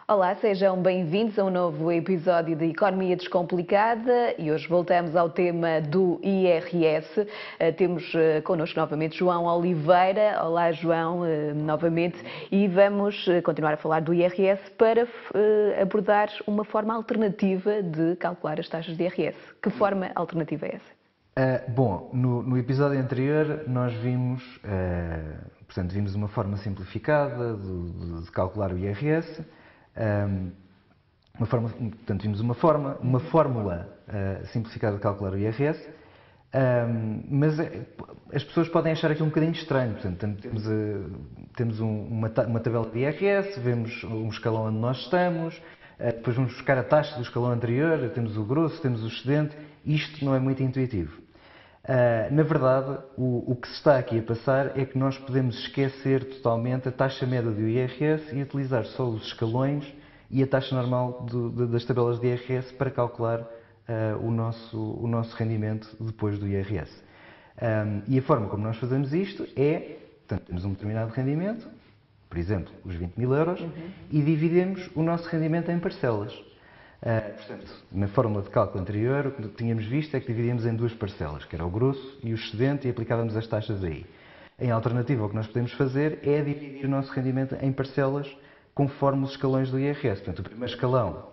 Olá, sejam bem-vindos a um novo episódio de Economia Descomplicada e hoje voltamos ao tema do IRS. Temos connosco novamente João Oliveira. Olá, João, novamente, e vamos continuar a falar do IRS para abordar uma forma alternativa de calcular as taxas de IRS. Que forma alternativa é essa? No episódio anterior nós vimos, vimos uma forma simplificada de calcular o IRS, vimos uma fórmula simplificada de calcular o IRS, mas as pessoas podem achar aquilo um bocadinho estranho. Portanto, temos uma tabela de IRS, vemos um escalão onde nós estamos, depois vamos buscar a taxa do escalão anterior, temos o grosso, temos o excedente. Isto não é muito intuitivo. Na verdade, o que se está aqui a passar é que nós podemos esquecer totalmente a taxa média do IRS e utilizar só os escalões e a taxa normal das tabelas de IRS para calcular o nosso rendimento depois do IRS. E a forma como nós fazemos isto é, portanto, temos um determinado rendimento, por exemplo, os 20 mil euros, e dividimos o nosso rendimento em parcelas. Portanto, na fórmula de cálculo anterior, o que tínhamos visto é que dividíamos em duas parcelas, que era o grosso e o excedente, e aplicávamos as taxas aí. Em alternativa, o que nós podemos fazer é dividir o nosso rendimento em parcelas conforme os escalões do IRS. Portanto, o primeiro escalão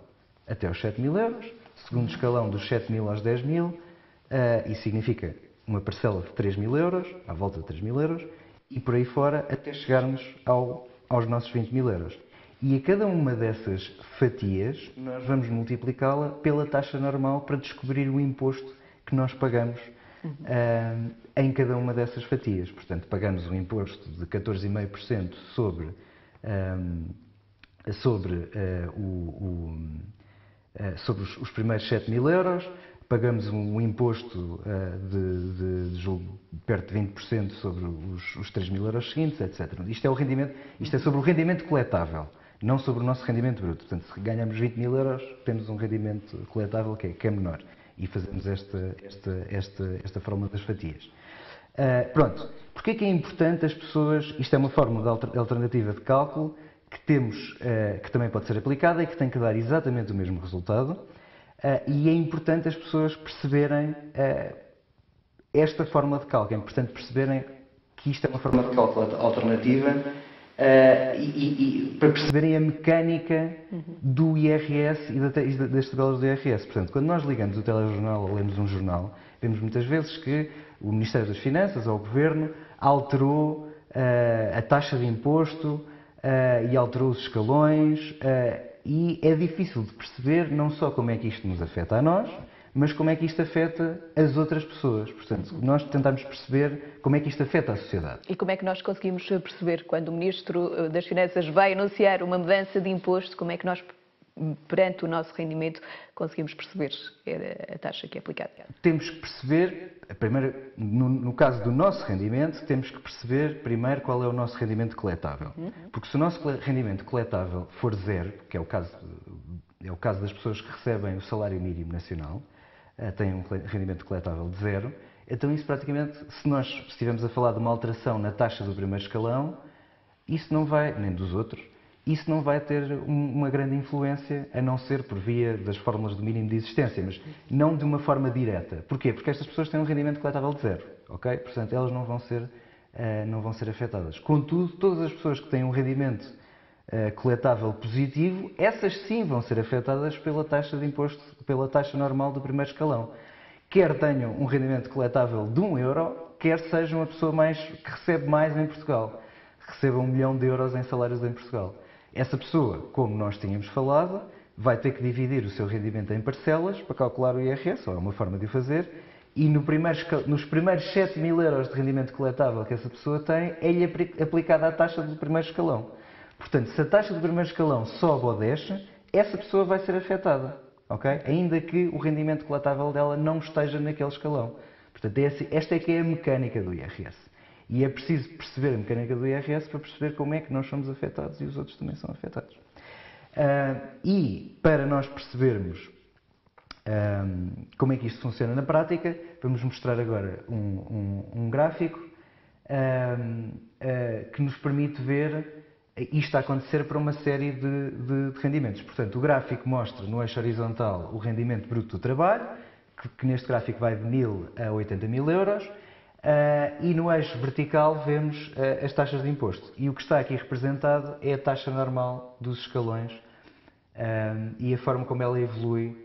até os 7 mil euros, o segundo escalão dos 7 mil aos 10 mil, isso significa uma parcela de 3 mil euros, à volta de 3 mil euros, e por aí fora até chegarmos aos nossos 20 mil euros. E a cada uma dessas fatias, nós vamos multiplicá-la pela taxa normal para descobrir o imposto que nós pagamos em cada uma dessas fatias. Portanto, pagamos um imposto de 14,5% sobre os primeiros 7 mil euros, pagamos um imposto de perto de 20% sobre os 3 mil euros seguintes, etc. Isto é sobre o rendimento coletável, não sobre o nosso rendimento bruto. Portanto, se ganhamos 20 mil euros, temos um rendimento coletável que é menor. E fazemos esta fórmula das fatias. Pronto. Porquê é que é importante as pessoas... Isto é uma fórmula alternativa de cálculo que também pode ser aplicada e que tem que dar exatamente o mesmo resultado. E é importante as pessoas perceberem esta fórmula de cálculo. É importante perceberem que isto é uma fórmula de cálculo alternativa e para perceberem a mecânica do IRS e das tabelas do IRS. Portanto, quando nós ligamos o telejornal ou lemos um jornal, vemos muitas vezes que o Ministério das Finanças ou o Governo alterou a taxa de imposto e alterou os escalões, e é difícil de perceber não só como é que isto nos afeta a nós, mas como é que isto afeta as outras pessoas. Portanto, nós tentamos perceber como é que isto afeta a sociedade. E como é que nós conseguimos perceber quando o Ministro das Finanças vai anunciar uma mudança de imposto, como é que nós, perante o nosso rendimento, conseguimos perceber a taxa que é aplicada? Temos que perceber, primeiro, no caso do nosso rendimento, temos que perceber primeiro qual é o nosso rendimento coletável. Porque se o nosso rendimento coletável for zero, que é o caso das pessoas que recebem o salário mínimo nacional, têm um rendimento coletável de zero, então isso praticamente, se nós estivermos a falar de uma alteração na taxa do primeiro escalão, isso não vai, nem dos outros, isso não vai ter uma grande influência, a não ser por via das fórmulas do mínimo de existência, mas não de uma forma direta. Porquê? Porque estas pessoas têm um rendimento coletável de zero, ok? Portanto, elas não vão ser afetadas. Contudo, todas as pessoas que têm um rendimento coletável positivo, essas sim vão ser afetadas pela taxa de imposto, pela taxa normal do primeiro escalão. Quer tenham um rendimento coletável de 1 euro, quer sejam a pessoa que recebe mais em Portugal, receba 1 milhão de euros em salários em Portugal. Essa pessoa, como nós tínhamos falado, vai ter que dividir o seu rendimento em parcelas para calcular o IRS, ou é uma forma de o fazer, e nos primeiros 7 mil euros de rendimento coletável que essa pessoa tem, é-lhe aplicada a taxa do primeiro escalão. Portanto, se a taxa do primeiro escalão sobe ou desce, essa pessoa vai ser afetada, ok? Ainda que o rendimento coletável dela não esteja naquele escalão. Portanto, esta é que é a mecânica do IRS. E é preciso perceber a mecânica do IRS para perceber como é que nós somos afetados e os outros também são afetados. E para nós percebermos como é que isto funciona na prática, vamos mostrar agora um gráfico que nos permite ver isto a acontecer para uma série de rendimentos. Portanto, o gráfico mostra no eixo horizontal o rendimento bruto do trabalho, que neste gráfico vai de 1.000 a 80.000 euros, e no eixo vertical vemos as taxas de imposto. E o que está aqui representado é a taxa normal dos escalões e a forma como ela evolui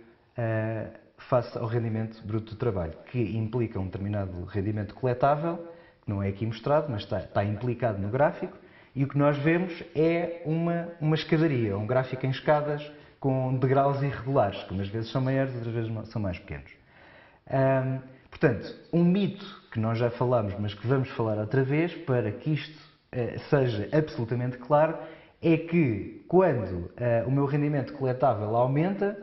face ao rendimento bruto do trabalho, que implica um determinado rendimento coletável, que não é aqui mostrado, mas está implicado no gráfico, e o que nós vemos é uma escadaria, um gráfico em escadas com degraus irregulares, que umas vezes são maiores, outras vezes são mais pequenos. Portanto, um mito que nós já falámos, mas que vamos falar outra vez, para que isto seja absolutamente claro, é que quando o meu rendimento coletável aumenta,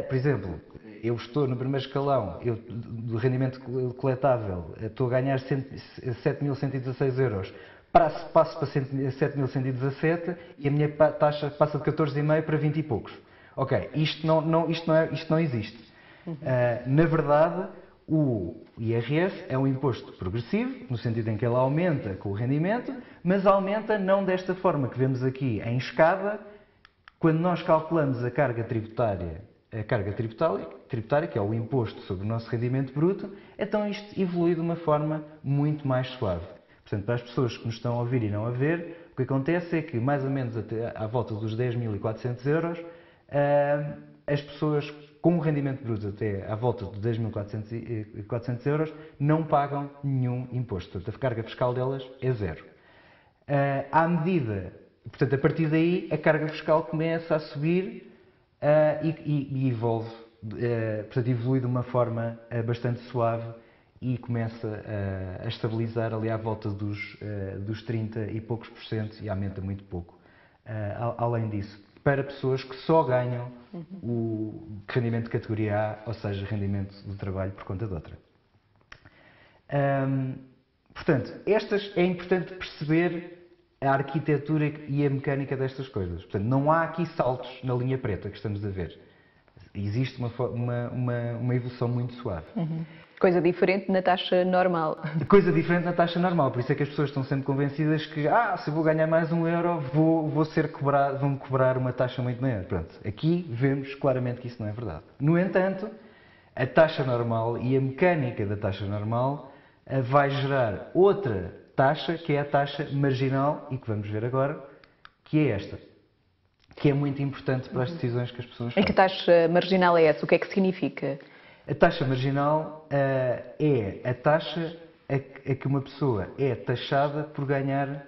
por exemplo, eu estou no primeiro escalão, do rendimento coletável, estou a ganhar 7.116 euros, passo para 7.117 e a minha taxa passa de 14,5 para 20 e poucos. Ok, isto não existe. Na verdade, o IRS é um imposto progressivo, no sentido em que ele aumenta com o rendimento, mas aumenta não desta forma que vemos aqui em escada, quando nós calculamos a carga tributária, que é o imposto sobre o nosso rendimento bruto, então isto evolui de uma forma muito mais suave. Portanto, para as pessoas que nos estão a ouvir e não a ver, o que acontece é que, mais ou menos à volta dos 10.400 euros, as pessoas com um rendimento bruto até à volta de 10.400 euros não pagam nenhum imposto. Portanto, a carga fiscal delas é zero. À medida, portanto, a partir daí, a carga fiscal começa a subir e evolui de uma forma bastante suave e começa a estabilizar ali à volta dos 30 e poucos por cento e aumenta muito pouco. Além disso, para pessoas que só ganham o rendimento de categoria A, ou seja, rendimento do trabalho por conta de outra. Portanto, é importante perceber a arquitetura e a mecânica destas coisas. Portanto, não há aqui saltos na linha preta que estamos a ver. Existe uma evolução muito suave. Coisa diferente na taxa normal. Coisa diferente na taxa normal, por isso é que as pessoas estão sempre convencidas que se eu vou ganhar mais €1, vão-me cobrar uma taxa muito maior. Pronto, aqui vemos claramente que isso não é verdade. No entanto, a taxa normal e a mecânica da taxa normal vai gerar outra taxa, que é a taxa marginal, e que vamos ver agora, que é esta, que é muito importante para as decisões que as pessoas fazem. E que taxa marginal é essa? O que é que significa? A taxa marginal é a taxa a que uma pessoa é taxada por ganhar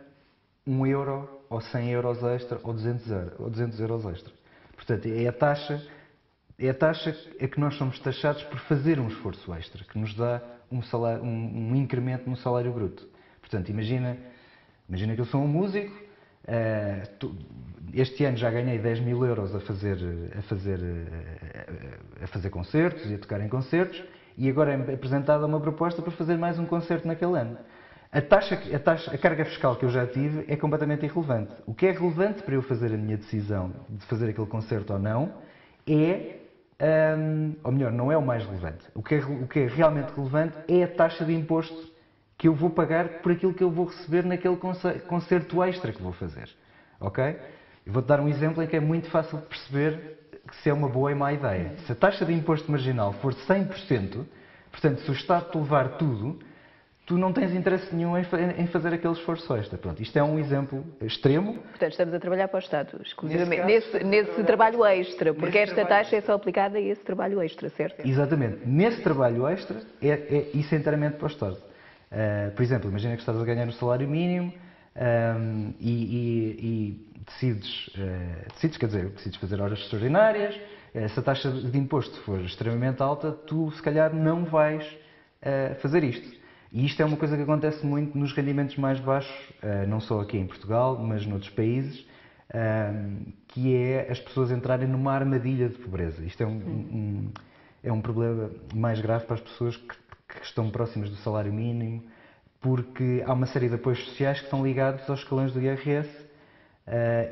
€1 ou 100 euros extra ou 200 euros extra. Portanto, é a taxa a que nós somos taxados por fazer um esforço extra, que nos dá um incremento no salário bruto. Portanto, imagina que eu sou um músico, este ano já ganhei 10.000 euros a fazer concertos e a tocar em concertos, e agora é apresentada uma proposta para fazer mais um concerto naquele ano. A carga fiscal que eu já tive é completamente irrelevante. O que é relevante para eu fazer a minha decisão de fazer aquele concerto ou não ou melhor, não é o mais relevante. O que é realmente relevante é a taxa de imposto que eu vou pagar por aquilo que eu vou receber naquele concerto extra que vou fazer. Ok? Eu vou-te dar um exemplo em que é muito fácil de perceber se é uma boa ou má ideia. Se a taxa de imposto marginal for 100%, portanto, se o Estado te levar tudo, tu não tens interesse nenhum em fazer aquele esforço extra. Pronto, isto é um exemplo extremo. Portanto, estamos a trabalhar para o Estado, exclusivamente, nesse trabalho extra, porque esta taxa é só aplicada a esse trabalho extra, certo? Exatamente. Nesse trabalho extra, isso é inteiramente para o Estado. Por exemplo, imagina que estás a ganhar o salário mínimo e decides fazer horas extraordinárias. Se a taxa de imposto for extremamente alta, tu se calhar não vais fazer isto. E isto é uma coisa que acontece muito nos rendimentos mais baixos, não só aqui em Portugal, mas noutros países, que é as pessoas entrarem numa armadilha de pobreza. Isto é um problema mais grave para as pessoas que estão próximas do salário mínimo, porque há uma série de apoios sociais que estão ligados aos escalões do IRS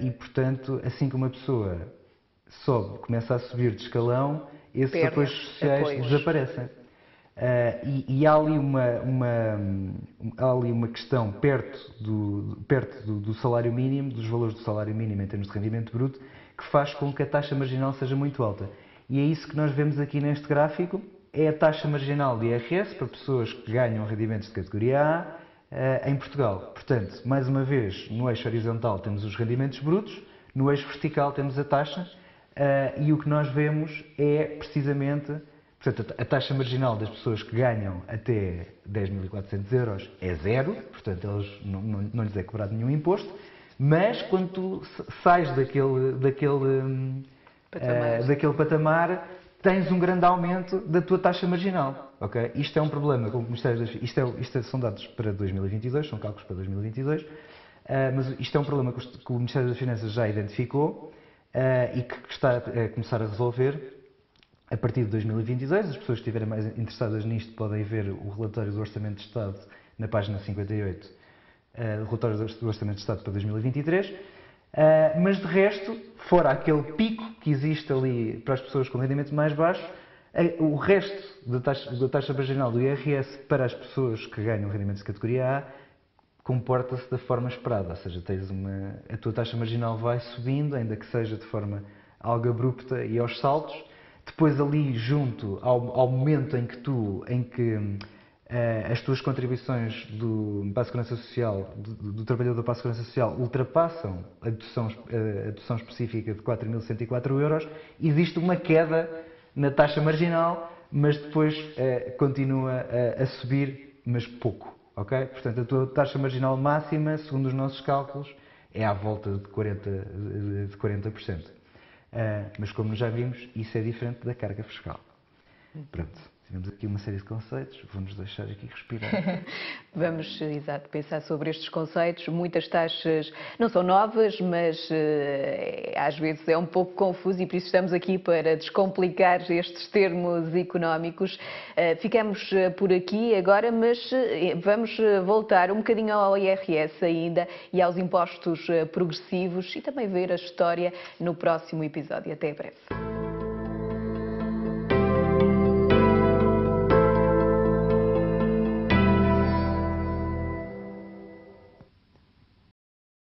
e, portanto, assim que uma pessoa começa a subir de escalão, esses apoios sociais desaparecem. E há ali uma questão perto do salário mínimo, dos valores do salário mínimo em termos de rendimento bruto, que faz com que a taxa marginal seja muito alta. E é isso que nós vemos aqui neste gráfico, é a taxa marginal de IRS para pessoas que ganham rendimentos de categoria A em Portugal. Portanto, mais uma vez, no eixo horizontal temos os rendimentos brutos, no eixo vertical temos a taxa, e o que nós vemos é precisamente, portanto, a taxa marginal das pessoas que ganham até 10.400 euros é zero, portanto, eles não lhes é cobrado nenhum imposto, mas quando tu sais daquele patamar, tens um grande aumento da tua taxa marginal. Okay? Isto é um problema com o Ministério das Finanças, isto são dados para 2022, são cálculos para 2022, mas isto é um problema que o Ministério das Finanças já identificou e que está a começar a resolver a partir de 2022. As pessoas que estiverem mais interessadas nisto podem ver o relatório do Orçamento de Estado na página 58, o relatório do Orçamento de Estado para 2023. Mas de resto, fora aquele pico que existe ali para as pessoas com rendimento mais baixo, o resto da taxa marginal do IRS para as pessoas que ganham rendimentos de categoria A comporta-se da forma esperada, ou seja, a tua taxa marginal vai subindo, ainda que seja de forma algo abrupta e aos saltos. Depois ali junto ao momento em que as tuas contribuições para a Segurança Social, do trabalhador para a Segurança Social, ultrapassam a dedução específica de 4.104 euros, existe uma queda na taxa marginal, mas depois continua a subir, mas pouco. Okay? Portanto, a tua taxa marginal máxima, segundo os nossos cálculos, é à volta de 40%. Mas como já vimos, isso é diferente da carga fiscal. Pronto. Tivemos aqui uma série de conceitos, vamos deixar aqui respirar. Vamos, exato, pensar sobre estes conceitos. Muitas taxas não são novas, mas às vezes é um pouco confuso e por isso estamos aqui para descomplicar estes termos económicos. Ficamos por aqui agora, mas vamos voltar um bocadinho ao IRS ainda e aos impostos progressivos e também ver a história no próximo episódio. Até breve.